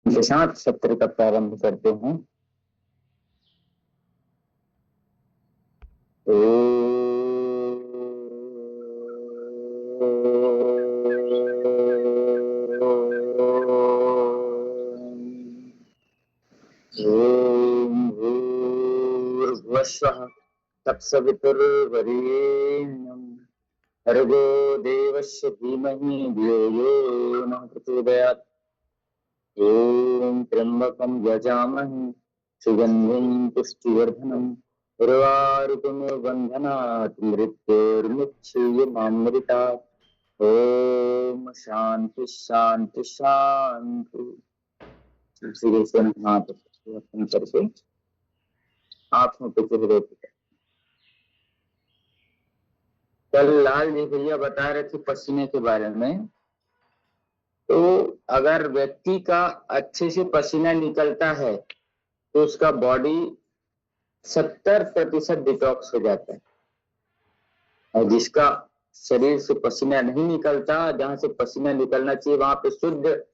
के साथ सत्र का प्रारंभ करते हैं। ओम भूर्भुवस्सुः तत्सवितुर्वरेण्यं भर्गो देवस्य धीमहि धियो यो नः प्रचोदयात्। ओम त्र्यंबकं यजामहे सुगंधिं पुष्टिवर्धनम् उर्वारुकमिव बन्धनात् मृत्योर्मुक्षीयमामृतात्। ओम शांति शांति शांति। हाथ करके आंखों पे चेहरे पे। कल लाल जी भैया बता रहे थे पसीने के बारे में। तो अगर व्यक्ति का अच्छे से पसीना निकलता है तो उसका बॉडी 70% डिटॉक्स हो जाता है, और जिसका शरीर से पसीना नहीं निकलता, जहां से पसीना निकलना चाहिए वहां पे शुद्ध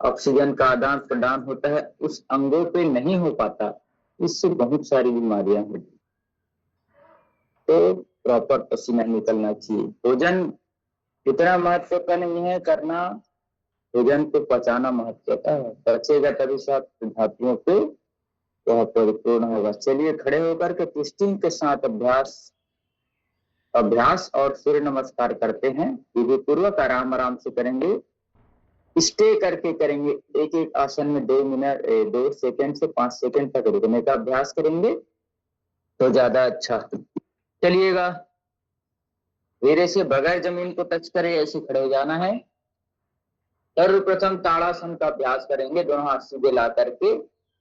ऑक्सीजन का आदान प्रदान होता है, उस अंगों पे नहीं हो पाता। इससे बहुत सारी बीमारियां होती। तो प्रॉपर पसीना निकलना चाहिए। भोजन इतना महत्व का नहीं है करना, भोजन को पचाना महत्व का है। पचेगा तभी सात धातुओं पे वह परिपूर्ण होगा। चलिए खड़े होकर के पुष्टि के साथ अभ्यास और सूर्य नमस्कार करते हैं। विधि पूर्वक आराम आराम से करेंगे, स्टे करके करेंगे। एक एक आसन में 2 मिनट 2 सेकंड से 5 सेकंड तक रुकने का अभ्यास करेंगे तो ज्यादा अच्छा। चलिएगा, धीरे से बगैर जमीन को टच करे ऐसे खड़े हो जाना है। सर्वप्रथम ताड़ासन का अभ्यास करेंगे। दोनों हाथ सीधे ला करके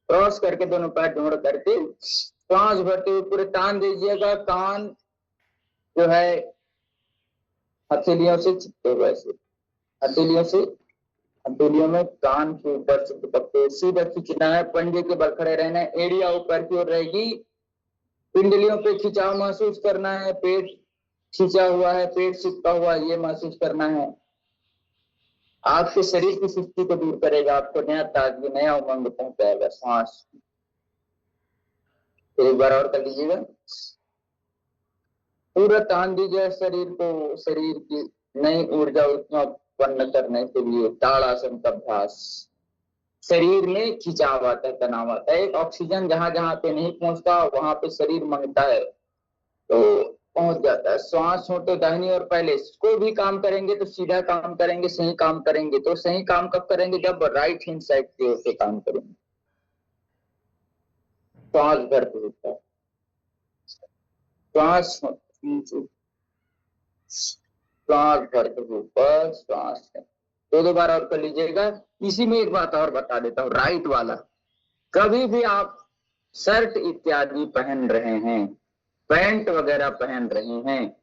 क्रॉस करके दोनों पैर जोड़ करके सांस भरते हुए पूरे तान दीजिएगा। कान जो है हथेलियों से चिपके, वैसे हथेलियों में कान के ऊपर से चिपकते सीधा खींचना है। पंजे के बल खड़े रहना है। एड़िया ऊपर की ओर रहेगी। पिंडलियों पे खिंचाव महसूस करना है। पेट खींचा हुआ है, पेट चिपका हुआ है, ये महसूस करना है। आपके शरीर की सुस्ती को दूर करेगा, आपको नया ताजगी, नया उमंग पहुंचाएगा। सांस एक बार और कर लीजिएगा। पूरा तान दीजिए शरीर को, शरीर की नई ऊर्जा उत्पन्न करने के लिए ताड़ासन का अभ्यास। शरीर में खिंचाव आता है, तनाव आता है। एक ऑक्सीजन जहां जहां पे नहीं पहुंचता वहां पे शरीर मांगता है तो पहुंच जाता है। श्वास छोटे दाहिनी और पहले कोई भी काम करेंगे तो सीधा काम करेंगे, सही काम करेंगे। तो सही काम कब करेंगे? जब राइट हैंड साइड की ओर से काम करेंगे। श्वास भरते होता है, श्वास श्वास भरते ऊपर, श्वास दो बार और कर लीजिएगा। इसी में एक बात और बता देता हूँ, राइट वाला। कभी भी आप शर्ट इत्यादि पहन रहे हैं, पैंट वगैरह पहन रहे हैं,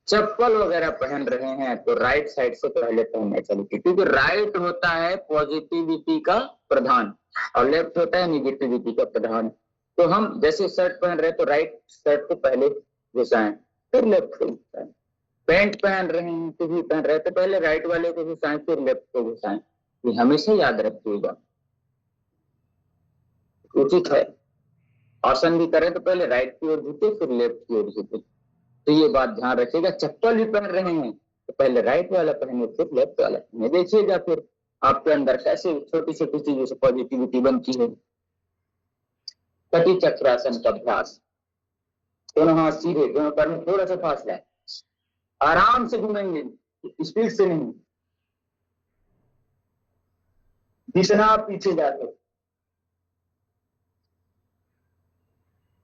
चप्पल वगैरह पहन रहे हैं, तो राइट साइड से पहले पहनना चाहिए। क्योंकि राइट होता है पॉजिटिविटी का प्रधान और लेफ्ट होता है निगेटिविटी का प्रधान। तो हम जैसे शर्ट पहन रहे तो राइट शर्ट को पहले घुसाएं, फिर लेफ्ट को घुसाएं। पैंट पहन रहे हैं, कुछ भी पहन रहे तो पहले राइट वाले को घुसाएं, फिर लेफ्ट को घुसाएं। ये हमेशा याद रखिएगा, उचित है। आसन भी करें तो पहले राइट की ओर झुके, फिर लेफ्ट की ओर झुके। तो ये बात ध्यान रखिएगा। चप्पल भी पहन रहे हैं तो पहले राइट वाला पहने, फिर लेफ्ट वाला पहने। देखिएगा फिर आपके अंदर कैसे छोटी छोटी चीजों से पॉजिटिविटी बनती है। कटी चक्रासन का अभ्यास। दोनों हाथ सीधे, दोनों पैर में थोड़ा सा फासला है। आराम से घूमेंगे, स्पीड से नहीं। जितना पीछे जाते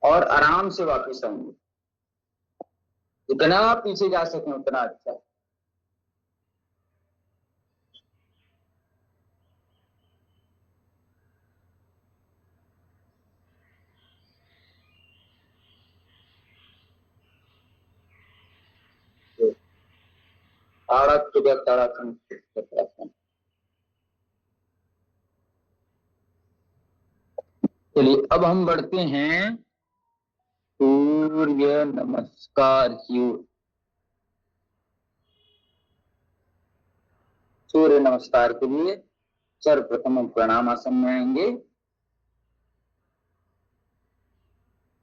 और आराम से वापस आएंगे। जितना पीछे जा सके उतना अच्छा। ताड़ासन। चलिए अब हम बढ़ते हैं सूर्य नमस्कार की ओर। सूर्य नमस्कार के लिए सर्वप्रथम हम प्रणामासन में आएंगे।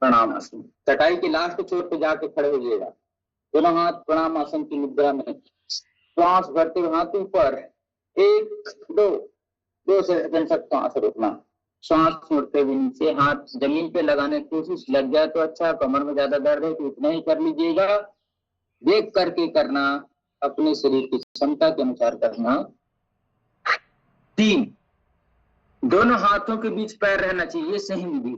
प्रणामासन, चटाई के लास्ट छोर पे जाके खड़े हो जाइएगा। दोनों हाथ प्रणामासन की मुद्रा में, श्वास भरते हुए हाथ ऊपर, 1 2 सेकंड तक सांस रोकना। श्वास छोड़ते हुए नीचे, हाथ जमीन पे लगाने की कोशिश, लग जाए तो अच्छा, कमर में ज्यादा दर्द है तो इतना ही कर लीजिएगा। देख करके करना, अपने शरीर की क्षमता के अनुसार करना। 3, दोनों हाथों के बीच पैर रहना चाहिए, ये सही विधि।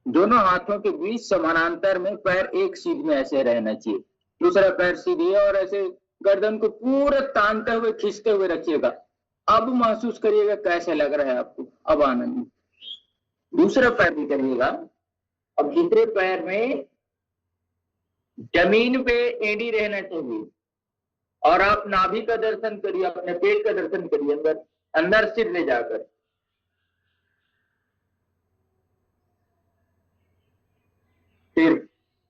दोनों हाथों के बीच समानांतर में पैर एक सीध में ऐसे रहना चाहिए। दूसरा पैर सीधे और ऐसे गर्दन को पूरा तानते हुए खींचते हुए रखिएगा। अब महसूस करिएगा कैसे लग रहा है आपको, अब आनंद। दूसरा पैर भी करिएगा। अब दूसरे पैर में जमीन पे एड़ी रहना चाहिए और आप नाभि का दर्शन करिए, अपने पेट का दर्शन करिए, अंदर अंदर सिर ले जाकर। फिर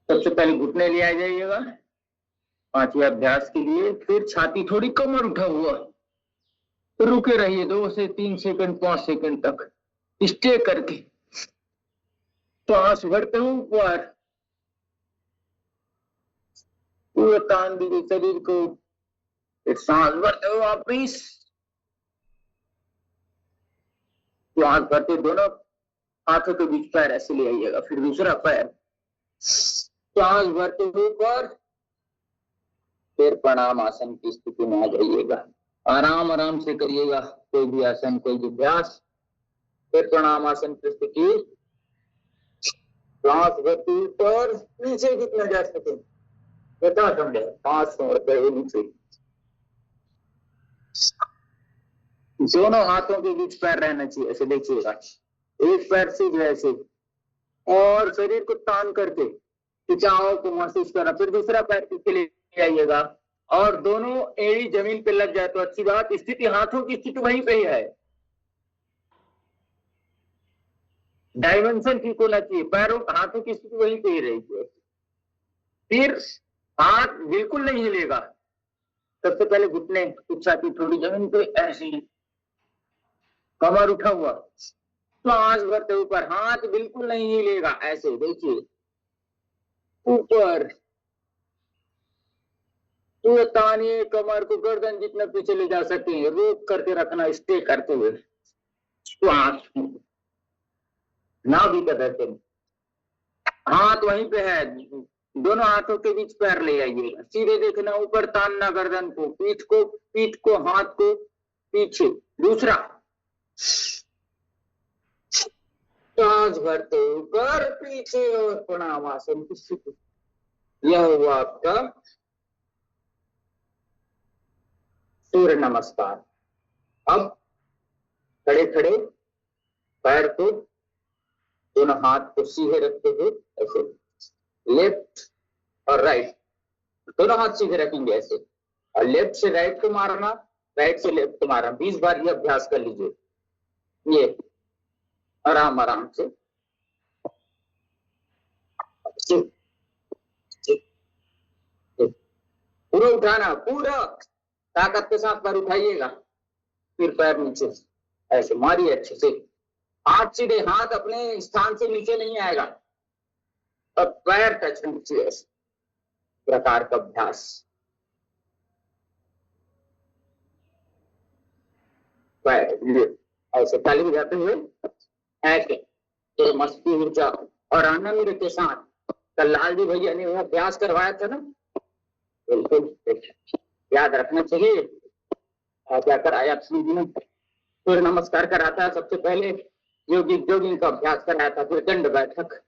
सबसे पहले घुटने ले आ जाइएगा 5वें अभ्यास के लिए। फिर छाती थोड़ी कमर उठा हुआ, रुके रहिए 2 से 3 सेकंड 5 सेकंड तक स्टे करके। श्वास भरते हुए ऊपर, पूरा तान दीजिए शरीर को। फिर सांस भरते हुए वापिस, श्वास भरते दोनों हाथों के बीच पैर ऐसे ले आइएगा। फिर दूसरा पैर, श्वास भरते हुए ऊपर, फिर प्रणाम आसन की स्थिति में आ जाइएगा। आराम आराम से करिएगा कोई भी आसन, कोई भी अभ्यास। फिर प्रणाम आसन की स्थिति, श्वास भरते ऊपर, नीचे कितना जा सके बता समझे, 5 नीचे। दोनों हाथों के बीच पैर रहना चाहिए, ऐसे देखिएगा। एक पैर सीधे ऐसे और शरीर को तान करके खिंचाव को महसूस करना। फिर दूसरा पैर पीछे ले आइएगा और दोनों एड़ी जमीन पे लग जाए तो अच्छी बात। स्थिति, हाथों की स्थिति वहीं पे ही है, डायमेंशन ठीक होना चाहिए, पैरों हाथों की स्थिति वहीं पे ही रहेगी। फिर हाथ बिल्कुल नहीं हिलेगा। सबसे पहले घुटने, छाती थोड़ी जमीन पे ऐसी, कमर उठा हुआ, श्वास भरते ऊपर, हाथ बिल्कुल नहीं हिलेगा, ऐसे देखिए ऊपर। तो तानिए कमर को, गर्दन जितना पीछे ले जा सकते हैं, रोक करके रखना, स्टे करते हुए। श्वास, नाभि का दर्शन, हाथ वहीं पे है, दोनों हाथों के बीच पैर ले आइएगा। सीधे देखना, ऊपर तानना गर्दन को, पीठ को, हाथ को पीछे। दूसरा, सांस भरते ऊपर, पीछे और प्रणाम आसन की स्थिति। यह हुआ आपका सूर्य नमस्कार। अब खड़े खड़े पैर को, दोनों हाथ को सीधे रखते हुए ऐसे, लेफ्ट और राइट, दोनों हाथ सीधे रखेंगे ऐसे, और लेफ्ट से राइट को मारना, राइट से लेफ्ट को मारना। 20 बार ये अभ्यास कर लीजिए, ये आराम आराम से। पूरा उठाना, पूरा ताकत के साथ पैर उठाइएगा। फिर पैर नीचे ऐसे मारिए अच्छे से, हाथ सीधे, हाथ अपने स्थान से नीचे नहीं आएगा और पैर टच नीचे, ऐसे प्रकार का अभ्यास। पैर ऐसे ताली बजाते हुए ऐसे, तो मस्ती ऊर्जा और आनंद के साथ। कल लाल जी भैया ने वो अभ्यास करवाया था ना, बिल्कुल याद रखना चाहिए। क्या कराया ने, सूर्य नमस्कार कराता है सबसे पहले, जोगिंग का अभ्यास कराया था, फिर दंड बैठक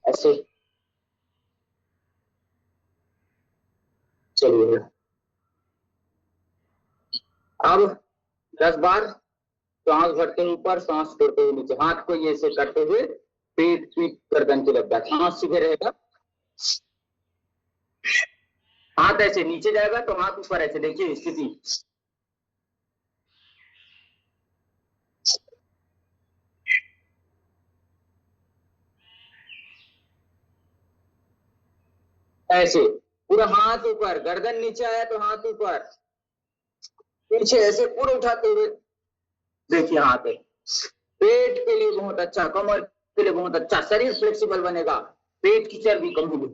ऐसे। चलिए अब 10 बार सांस भरते ऊपर, सांस छोड़ते हुए नीचे, हाथ को ये से करते हुए पीठ गर्दन के लग जाए, हाथ सीधे रहेगा, हाथ ऐसे नीचे जाएगा तो हाथ ऊपर ऐसे, देखिए स्थिति। ऐसे पूरा हाथ ऊपर, गर्दन नीचे आया तो हाथ ऊपर, पीछे ऐसे पूरा उठाते हुए देखिए हाथ है, पेट के लिए बहुत अच्छा, कमर के लिए बहुत अच्छा, शरीर फ्लेक्सिबल बनेगा, पेट की चर्बी कम होगी।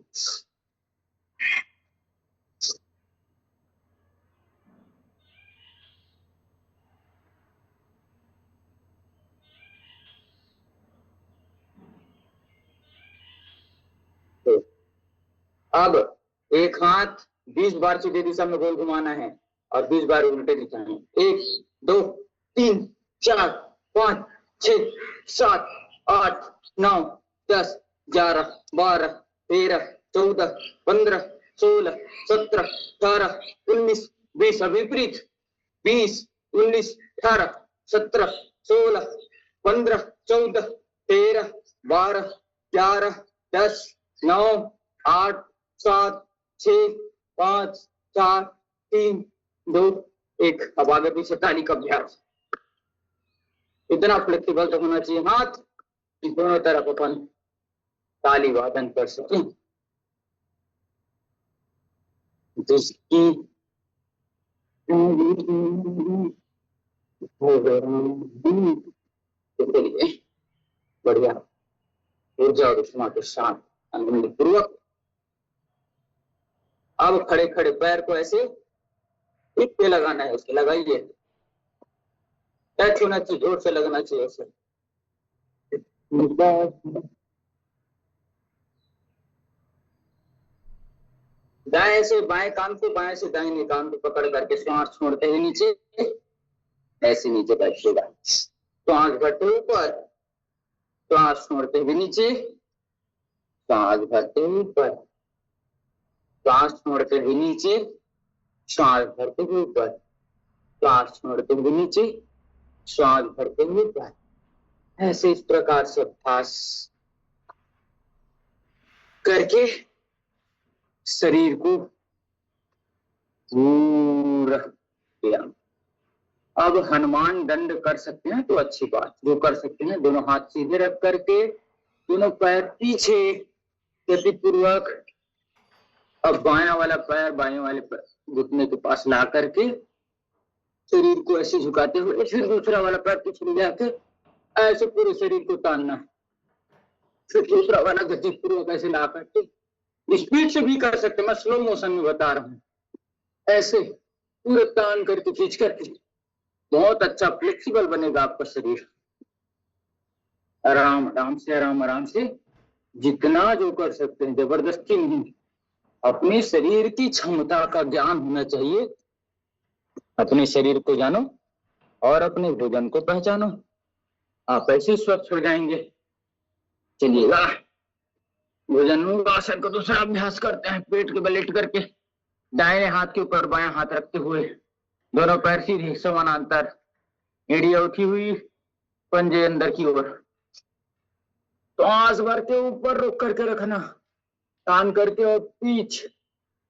तो अब एक हाथ 20 बार सीधी दिशा में गोल घुमाना है और 20 बार उल्टे दिशा में। 1 2 3 4 5 6 7 8 9 10 11 12 13 14 15 16 17 18 19 20 विपरीत 20 19 18 17 16 15 14 13 12 11 10 9 8 7 6 5 4 3 2 1। अब आगे पीछे ताली का अभ्यास। इतना फ्लेक्सिबल तो होना चाहिए हाथ कि दोनों तरफ अपन ताली वादन कर सकें। जिसकी बढ़िया ऊर्जा और उष्मा के साथ आनंद पूर्वक अब खड़े खड़े पैर को ऐसे पीठ पे लगाना है, उसके लगाइए, टच होना चाहिए, जोर से लगना चाहिए ऐसे। दाएं से बाएं कान को, बाएं से दाहिने कान को पकड़ करके श्वास छोड़ते हुए नीचे, ऐसे नीचे बैठिएगा। श्वास भरते ऊपर, श्वास छोड़ते हुए नीचे, श्वास भरते ऊपर, श्वास छोड़ते हुए नीचे, श्वास भरते हुए ऊपर, श्वास छोड़ते हुए नीचे, श्वास भरते हुए ऊपर। ऐसे इस प्रकार से अभ्यास करके शरीर को पूरा किया। अब हनुमान दंड कर सकते हैं तो अच्छी बात, जो कर सकते हैं दोनों हाथ सीधे रख करके, दोनों पैर पीछे गति पूर्वक, अब बायां वाला पैर बाएं वाले घुटने के पास ला करके शरीर को ऐसे झुकाते हुए, फिर दूसरा वाला पैर पीछे ले जाके ऐसे पूरे शरीर को तानना, फिर दूसरा वाला गति पूर्वक ऐसे ला करके, स्पीड से भी कर सकते, मैं स्लो मोशन में बता रहा हूँ, ऐसे पूरे तान करके खींच करके, बहुत अच्छा फ्लेक्सिबल बनेगा आपका शरीर। आराम आराम से, आराम आराम से, जितना जो कर सकते हैं, जबरदस्ती नहीं। अपने शरीर की क्षमता का ज्ञान होना चाहिए, अपने शरीर को जानो और अपने भोजन को पहचानो, आप ऐसे स्वस्थ हो जाएंगे। चलिएगा भोजन आसन को दूसरा अभ्यास करते हैं। पेट के बल लेट करके दाहिने हाथ के ऊपर बायां हाथ रखते हुए, दोनों पैर सीधे समानांतर, एड़ियां उठी हुई, पंजे अंदर की ओर, श्वास भर के ऊपर रोक करके रखना, तान करके और पीछ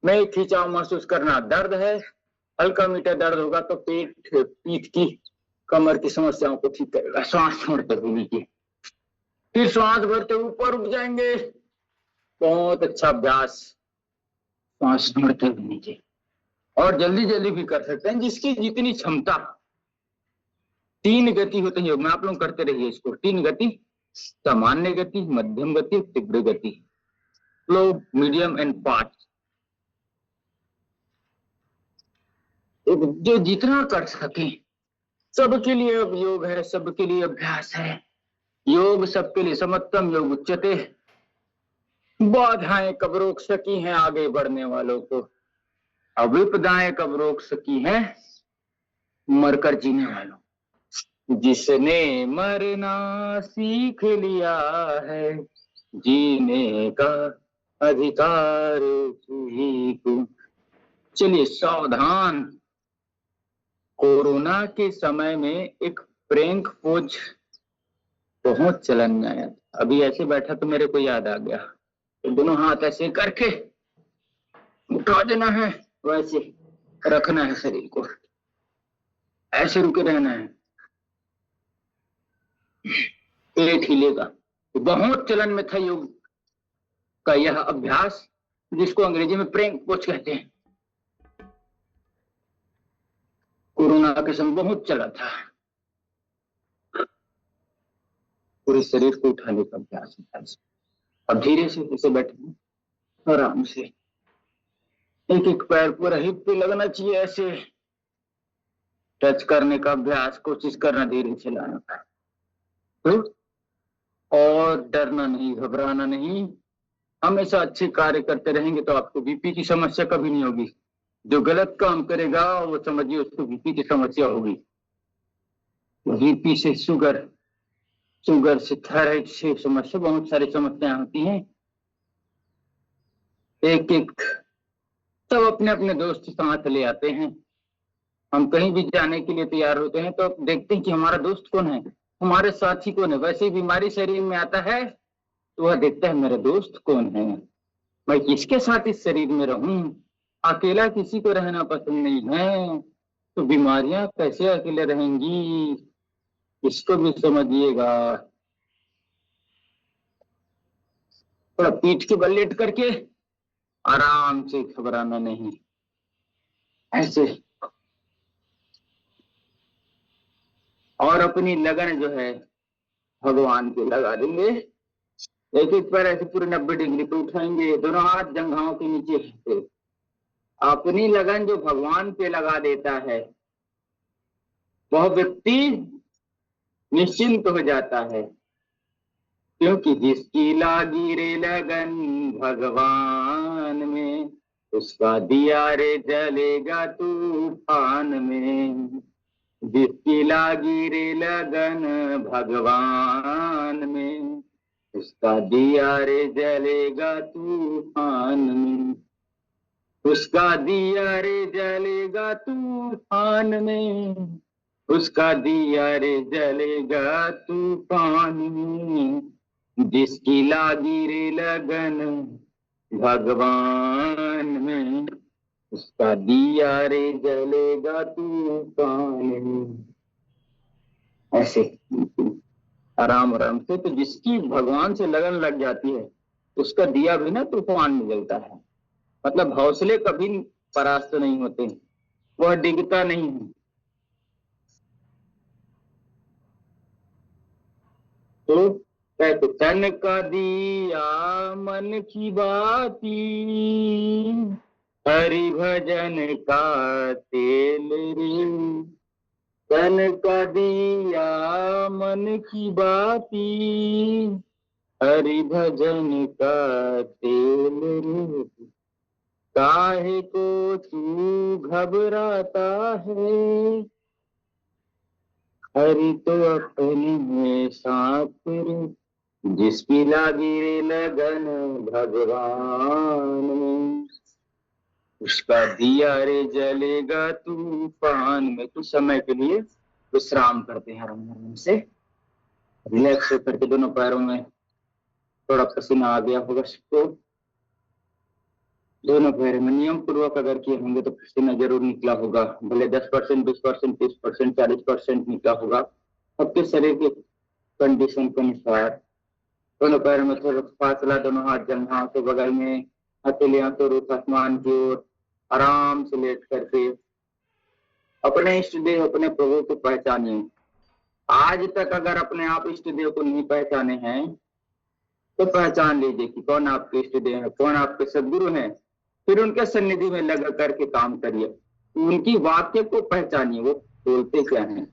में खिंचाव महसूस करना। दर्द है, हल्का मीठा दर्द होगा तो पेट पीठ की कमर की समस्याओं को ठीक करेगा। श्वास छोड़ते हुए नीचे, फिर श्वास भरते ऊपर उठ जाएंगे, बहुत अच्छा अभ्यास। श्वास छोड़ते हुए नीचे, और जल्दी जल्दी भी कर सकते हैं, जिसकी जितनी क्षमता। 3 गति होते हैं योग में, आप लोग करते रहिए इसको। 3 गति, सामान्य गति, मध्यम गति, तीव्र गति, स्लो, मीडियम एंड फास्ट। जो जितना कर सके, सबके लिए अब योग है, सबके लिए अभ्यास है। योग सबके लिए, समत्तम योग उच्चते, बाधाएं कब रोक सकी हैं आगे बढ़ने वालों को, अविपदाएं कब रोक सकी हैं मरकर जीने वालों। जिसने मरना सीख लिया है, जीने का अधिकार उसी को। चलिए सावधान, कोरोना के समय में एक प्रैंक पोज बहुत चलन में आया। अभी ऐसे बैठा तो मेरे को याद आ गया, तो दोनों हाथ ऐसे करके उठा देना है, वैसे रखना है शरीर को, ऐसे रुके रहना है, पेट हिलेगा। बहुत चलन में था योग का यह अभ्यास, जिसको अंग्रेजी में प्रैंक पोज कहते हैं। कोरोना के समय बहुत चला था। पूरे शरीर को उठाने का अभ्यास है। अब धीरे से इसे बैठे आराम से, एक एक पैर पूरा हिप पे लगना चाहिए, ऐसे टच करने का अभ्यास, कोशिश करना धीरे से लाना का। तो और डरना नहीं, घबराना नहीं, हमेशा अच्छे कार्य करते रहेंगे तो आपको बीपी की समस्या कभी नहीं होगी। जो गलत काम करेगा वो समझिए उसको बीपी की समस्या होगी। बीपी से शुगर, शुगर से थायराइड से समस्या, बहुत सारी समस्याएं होती हैं। एक एक सब अपने अपने दोस्त साथ ले आते हैं। हम कहीं भी जाने के लिए तैयार होते हैं तो देखते हैं कि हमारा दोस्त कौन है, हमारे साथी कौन है। वैसे ही बीमारी शरीर में आता है तो वह देखता है मेरा दोस्त कौन है, मैं किसके साथ इस शरीर में रहूं। अकेला किसी को रहना पसंद नहीं है, तो बीमारियां कैसे अकेले रहेंगी, इसको भी समझिएगा। थोड़ा पीठ के बल लेट करके आराम से, घबराना नहीं, ऐसे। और अपनी लगन जो है भगवान पे लगा देंगे। एक एक पैर ऐसे पूरे 90 डिग्री पे उठाएंगे, दोनों हाथ जंघाओं के नीचे से। अपनी लगन जो भगवान पे लगा देता है वह व्यक्ति निश्चिंत हो जाता है, क्योंकि जिसकी लागी रे लगन भगवान में, उसका दिया रे जलेगा तूफान में। जिसकी लागी रे लगन भगवान में, उसका दिया रे जलेगा तूफान में। उसका दिया रे जलेगा तूफान में, उसका दिया रे जलेगा तूफान में। जिसकी लागी रे लगन भगवान में, उसका दिया रे जलेगा तूफान में। ऐसे आराम आराम से। तो जिसकी भगवान से लगन लग जाती है उसका दिया भी ना तूफान में जलता है। मतलब हौसले कभी परास्त नहीं होते, वह डिगता नहीं है। तो कहते तन का दिया मन की बाती, हरि भजन का तेल रे। तन का दिया मन की बाती, हरि भजन का तेल रे। काहे को तू घबराता है, हरि तो अपने में साथ रे। जिसकी लागी रे लगन भगवान में, उसका दिया रे जलेगा तूफान में। कुछ समय के लिए विश्राम करते हैं, आराम से रिलैक्स होकर के। दोनों पैरों में थोड़ा पसीना आ गया होगा सबको, दोनों पैरों में नियम पूर्वक अगर किए होंगे तो पसीना जरूर निकला होगा, भले 10%, 20%, 30%, 40% निकला होगा। सबके शरीर के कंडीशन के अनुसार दोनों पैरों में थोड़ा फासला, दोनों हाथ जंघाओं के बगल में, हथेलियां तो रुख आसमान की ओर, आराम से लेट करके अपने इष्ट देव, अपने प्रभु को पहचानिए। आज तक अगर अपने आप इष्ट देव को नहीं पहचाने हैं तो पहचान लीजिए कि कौन आपके इष्ट देव है, कौन आपके सदगुरु हैं। फिर उनके सन्निधि में लग करके काम करिए, उनकी वाक्य को पहचानिए, वो बोलते क्या हैं।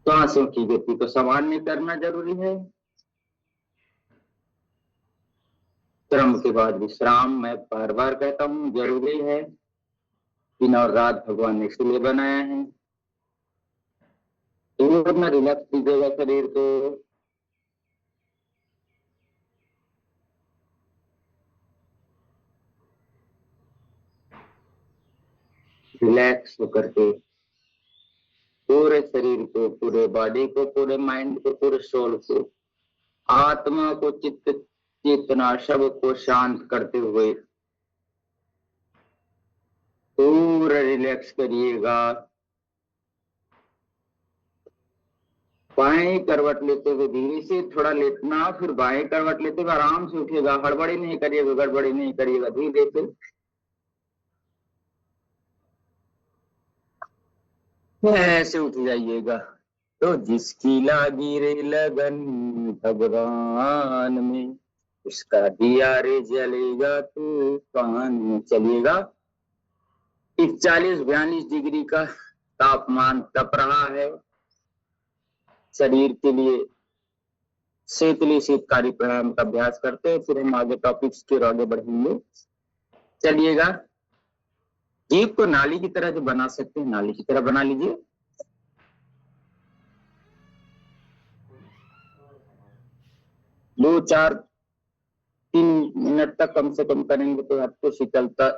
सांसों की गति को सामान्य करना जरूरी है। श्रम के बाद विश्राम, मैं बार बार कहता हूं, जरूरी है। दिन और रात भगवान ने इसलिए बनाया है। पूर्ण रिलैक्स कीजिएगा शरीर को। रिलैक्स होकर के पूरे शरीर को, पूरे बॉडी को, पूरे माइंड को, पूरे सोल को, आत्मा को, चित्त चेतना सब को शांत करते हुए पूरा रिलैक्स करिएगा। बाएं करवट लेते हुए धीरे से थोड़ा लेटना, फिर बाएं करवट लेते हुए आराम से उठिएगा। हड़बड़ी नहीं करिएगा, गड़बड़ी नहीं करिएगा, धीरे से। ऐसे उठ जाइएगा। तो जिसकी लागी रे लगन भगवान में, उसका दिया रे जलेगा तूफान में। चलिएगा। 41-42 डिग्री का तापमान तप रहा है। शरीर के लिए शीतली शीतकारी प्राणायाम का अभ्यास करते हैं, फिर हम आगे टॉपिक्स की ओर आगे बढ़ेंगे। चलिएगा। जीभ को नाली की तरह जो बना सकते हैं, नाली की तरह बना लीजिए। दो चार 3 मिनट तक कम से कम करेंगे तो आपको शीतलता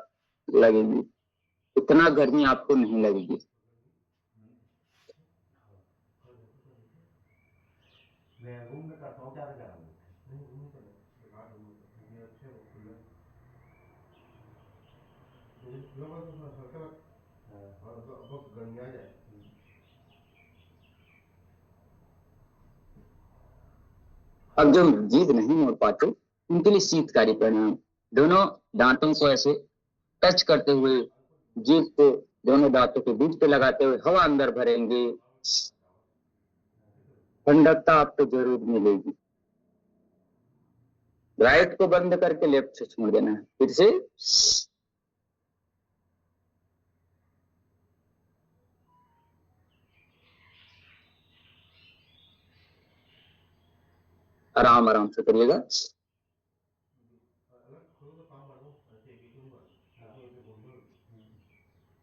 लगेगी, इतना गर्मी आपको नहीं लगेगी। अब जो जीभ नहीं मोड़ पाते उनके लिए शीतकारी प्राणायाम, दोनों दांतों को ऐसे टच करते हुए जीभ को दोनों दांतों के बीच पे लगाते हुए हवा अंदर भरेंगे, ठंडकता आपको जरूर मिलेगी। राइट को बंद करके लेफ्ट से छोड़ देना है। फिर से आराम आराम से करिएगा।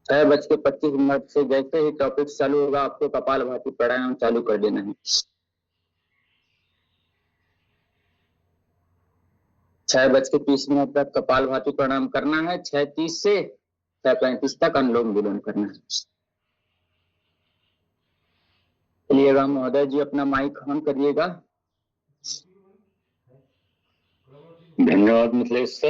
6:25 से जैसे ही टॉपिक चालू होगा आपको कपालभाति प्राणायाम चालू कर देना है। 6:30 तक कपालभाति प्राणायाम करना है। 6:30 से 6:35 तक अनुलोम विलोम करना है। चलिएगा महोदय जी, अपना माइक ऑन करिएगा। धन्यवाद मिथिलेश सर।